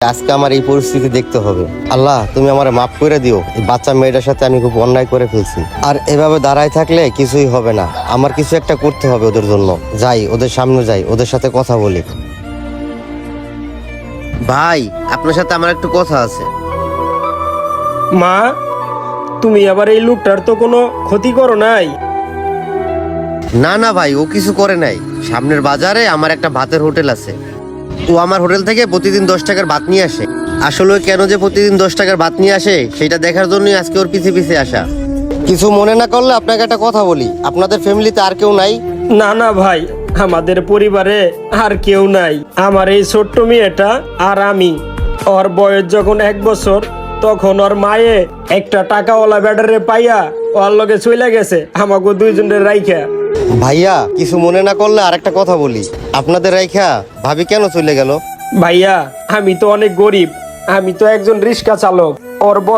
আজকে আমার এই পরিস্থিতি দেখতে হবে। আল্লাহ, তুমি আমারে মাফ করে দিও। এই বাচ্চা মেয়েটার সাথে আমি খুব অন্যায় করে ফেলছি। আর এভাবে দাঁড়ায় থাকলে কিছুই হবে না। আমার কিছু একটা করতে হবে ওদের জন্য। যাই, ওদের সামনে যাই, ওদের সাথে কথা বলি। ভাই, আপনার সাথে আমার একটু কথা আছে। মা, তুমি আবার এই লোকটার তো কোনো ক্ষতি করো নাই? না না ভাই, ও কিছু করে নাই। সামনের বাজারে আমার একটা ভাতের হোটেল আছে। ও আমার হোটেল থেকে প্রতিদিন 10 টাকার ভাত নিয়ে আসে। আসলে ও কেন যে প্রতিদিন 10 টাকার ভাত নিয়ে আসে সেটা দেখার জন্যই আজকে ওর পিছে পিছে আসা। কিছু মনে না করলে আপনাকে একটা কথা বলি, আপনাদের ফ্যামিলিতে আর কেউ নাই? না না ভাই, আমাদের পরিবারে আর কেউ নাই। আমার এই ছোট্ট মেয়েটা আর আমি। ওর বয়স যখন 1 বছর, তখন ওর মায়ে একটা টাকাওয়ালা ব্যাটারে পাইয়া ওর লগে চলে গেছে আমাকে দুইজনের রাইখা। ভাইয়া, কিছু মনে না করলে আর একটা কথা বলি। আপনাদের রাইখা ভাবি কেন চলে গেল? ভাইয়া, আমি তো অনেক গরিব। আমি তো একজন রিক্সা চালক। ওর বয়স